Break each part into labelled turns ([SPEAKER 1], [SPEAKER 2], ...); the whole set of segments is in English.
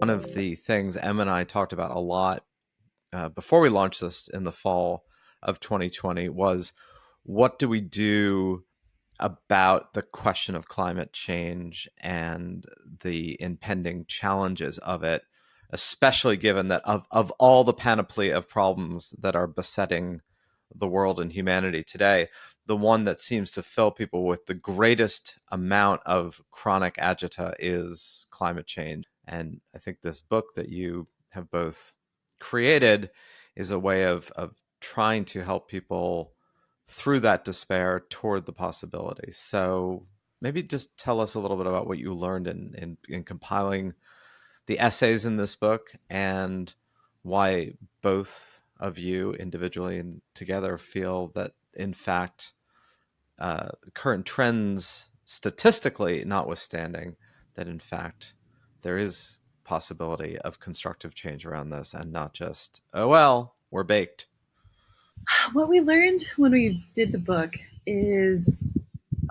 [SPEAKER 1] One of the things Em and I talked about a lot before we launched this in the fall of 2020 was, what do we do about the question of climate change and the impending challenges of it, especially given that of all the panoply of problems that are besetting the world and humanity today, the one that seems to fill people with the greatest amount of chronic agita is climate change. And I think this book that you have both created is a way of trying to help people through that despair toward the possibilities. So maybe just tell us a little bit about what you learned in compiling the essays in this book, and why both of you individually and together feel that, in fact, current trends statistically notwithstanding, that in fact there is possibility of constructive change around this, and not just, oh well, we're baked.
[SPEAKER 2] What we learned when we did the book is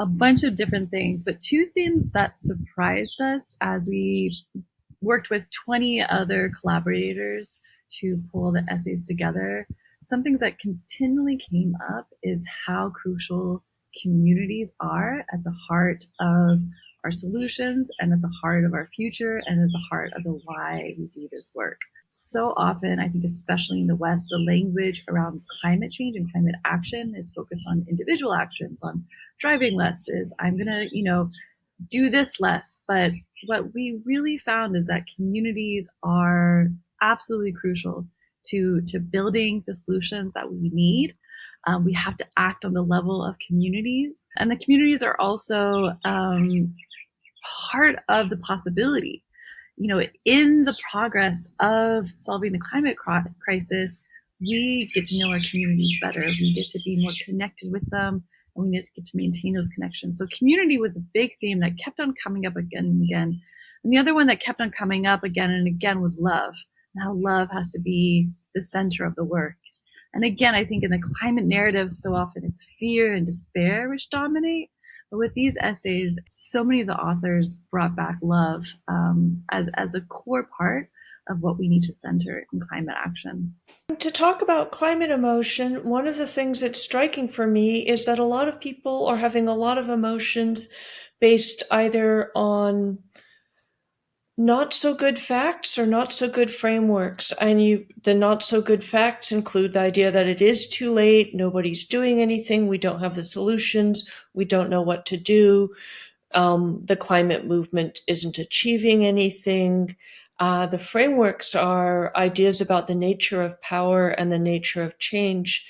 [SPEAKER 2] a bunch of different things, but two things that surprised us as we worked with 20 other collaborators to pull the essays together. Some things that continually came up is how crucial communities are at the heart of our solutions and at the heart of our future and at the heart of the why we do this work. So often, I think, especially in the West, the language around climate change and climate action is focused on individual actions, on driving less, is I'm going to, do this less. But what we really found is that communities are absolutely crucial to building the solutions that we need. We have to act on the level of communities, and the communities are also part of the possibility. In the progress of solving the climate crisis, we get to know our communities better. We get to be more connected with them, and we get to maintain those connections. So community was a big theme that kept on coming up again and again. And the other one that kept on coming up again and again was love, and how love has to be the center of the work. And again, I think in the climate narrative, so often it's fear and despair which dominate. But with these essays, so many of the authors brought back love as a core part of what we need to center in climate action.
[SPEAKER 3] To talk about climate emotion, one of the things that's striking for me is that a lot of people are having a lot of emotions based either on not so good facts or not so good frameworks. And the not so good facts include the idea that it is too late, nobody's doing anything, we don't have the solutions, we don't know what to do, the climate movement isn't achieving anything. The frameworks are ideas about the nature of power and the nature of change,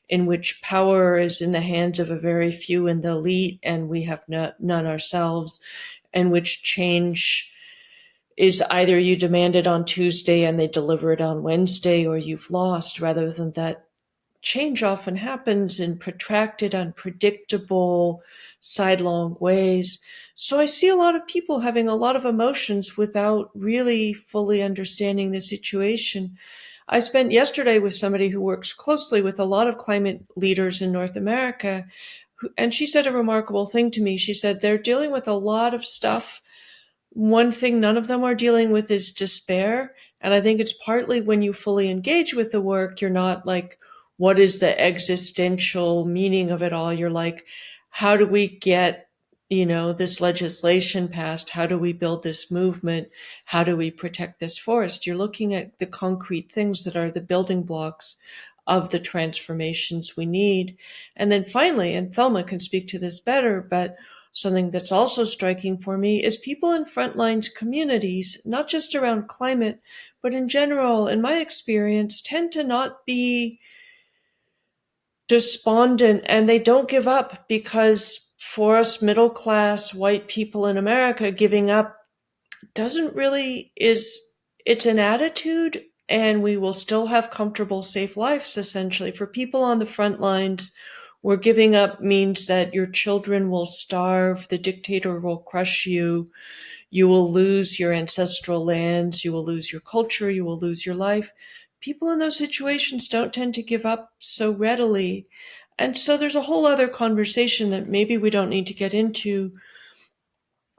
[SPEAKER 3] in which power is in the hands of a very few in the elite and we have none ourselves, and which change is either you demand it on Tuesday and they deliver it on Wednesday, or you've lost, rather than that change often happens in protracted, unpredictable, sidelong ways. So I see a lot of people having a lot of emotions without really fully understanding the situation. I spent yesterday with somebody who works closely with a lot of climate leaders in North America, and she said a remarkable thing to me. She said they're dealing with a lot of stuff. One thing none of them are dealing with is despair. And I think it's partly when you fully engage with the work, you're not like, what is the existential meaning of it all? You're like, how do we get, this legislation passed? How do we build this movement? How do we protect this forest? You're looking at the concrete things that are the building blocks of the transformations we need. And then finally, and Thelma can speak to this better, but something that's also striking for me is people in frontlines communities, not just around climate, but in general, in my experience, tend to not be despondent, and they don't give up, because for us middle class white people in America, giving up doesn't really it's an attitude, and we will still have comfortable, safe lives. Essentially, for people on the front lines, where giving up means that your children will starve, the dictator will crush you, you will lose your ancestral lands, you will lose your culture, you will lose your life. People in those situations don't tend to give up so readily. And so there's a whole other conversation that maybe we don't need to get into,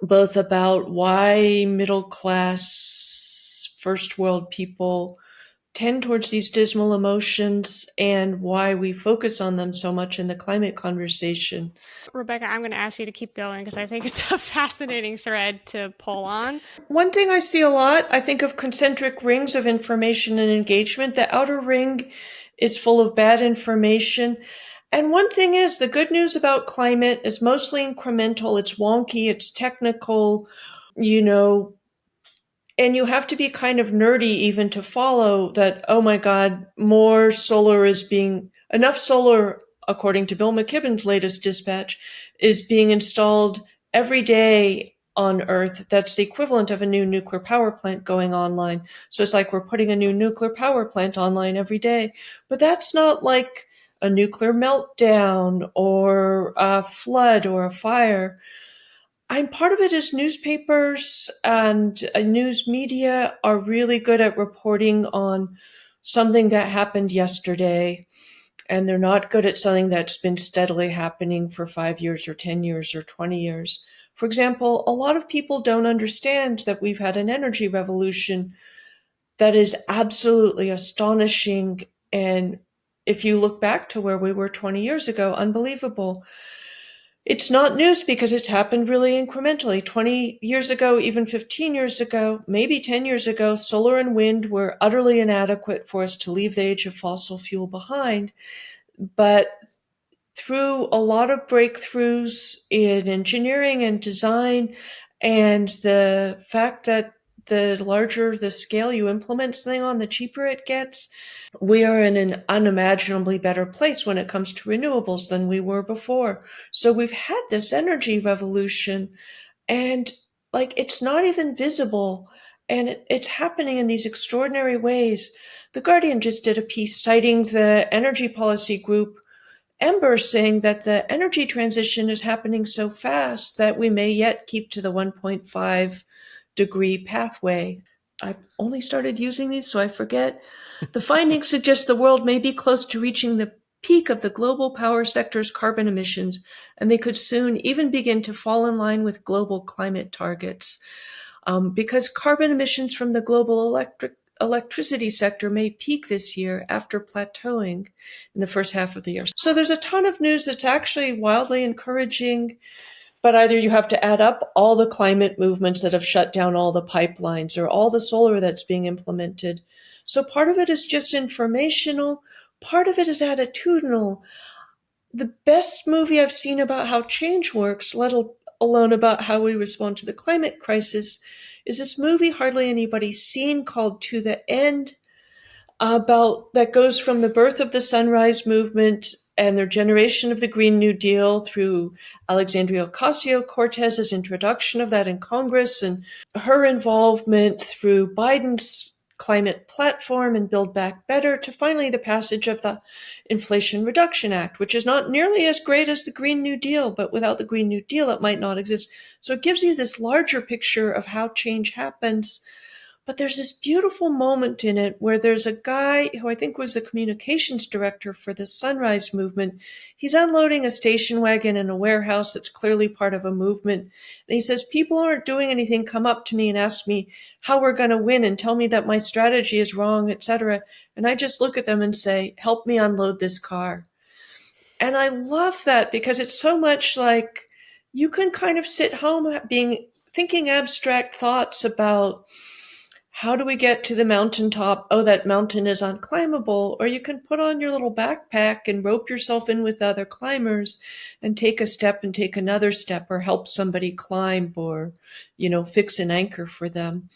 [SPEAKER 3] both about why middle class first world people tend towards these dismal emotions and why we focus on them so much in the climate conversation.
[SPEAKER 4] Rebecca, I'm going to ask you to keep going because I think it's a fascinating thread to pull on.
[SPEAKER 3] One thing I see a lot, I think of concentric rings of information and engagement. The outer ring is full of bad information. And one thing is, the good news about climate is mostly incremental. It's wonky, it's technical, and you have to be kind of nerdy even to follow that, oh my God, enough solar, according to Bill McKibben's latest dispatch, is being installed every day on Earth. That's the equivalent of a new nuclear power plant going online. So it's like we're putting a new nuclear power plant online every day. But that's not like a nuclear meltdown or a flood or a fire. And part of it is newspapers and news media are really good at reporting on something that happened yesterday, and they're not good at something that's been steadily happening for 5 years or 10 years or 20 years. For example, a lot of people don't understand that we've had an energy revolution that is absolutely astonishing. And if you look back to where we were 20 years ago, unbelievable. It's not news because it's happened really incrementally. 20 years ago, even 15 years ago, maybe 10 years ago, solar and wind were utterly inadequate for us to leave the age of fossil fuel behind. But through a lot of breakthroughs in engineering and design, and the fact that the larger the scale you implement something on, the cheaper it gets, we are in an unimaginably better place when it comes to renewables than we were before. So we've had this energy revolution, and it's not even visible, and it's happening in these extraordinary ways. The Guardian just did a piece citing the energy policy group Ember, saying that the energy transition is happening so fast that we may yet keep to the 1.5 degree pathway. I only started using these, so I forget. The findings suggest the world may be close to reaching the peak of the global power sector's carbon emissions, and they could soon even begin to fall in line with global climate targets. Because carbon emissions from the global electricity sector may peak this year after plateauing in the first half of the year. So there's a ton of news that's actually wildly encouraging, but either you have to add up all the climate movements that have shut down all the pipelines or all the solar that's being implemented. So part of it is just informational, part of it is attitudinal. The best movie I've seen about how change works, let alone about how we respond to the climate crisis, is this movie hardly anybody's seen called To the End, that goes from the birth of the Sunrise Movement and their generation of the Green New Deal through Alexandria Ocasio-Cortez's introduction of that in Congress and her involvement through Biden's climate platform and Build Back Better to finally the passage of the Inflation Reduction Act, which is not nearly as great as the Green New Deal, but without the Green New Deal, it might not exist. So it gives you this larger picture of how change happens. But there's this beautiful moment in it where there's a guy who I think was the communications director for the Sunrise Movement. He's unloading a station wagon in a warehouse that's clearly part of a movement. And he says, people aren't doing anything, come up to me and ask me how we're going to win and tell me that my strategy is wrong, etc. And I just look at them and say, help me unload this car. And I love that because it's so much like you can kind of sit home thinking abstract thoughts about how do we get to the mountaintop? Oh, that mountain is unclimbable. Or you can put on your little backpack and rope yourself in with other climbers and take a step and take another step or help somebody climb or, fix an anchor for them.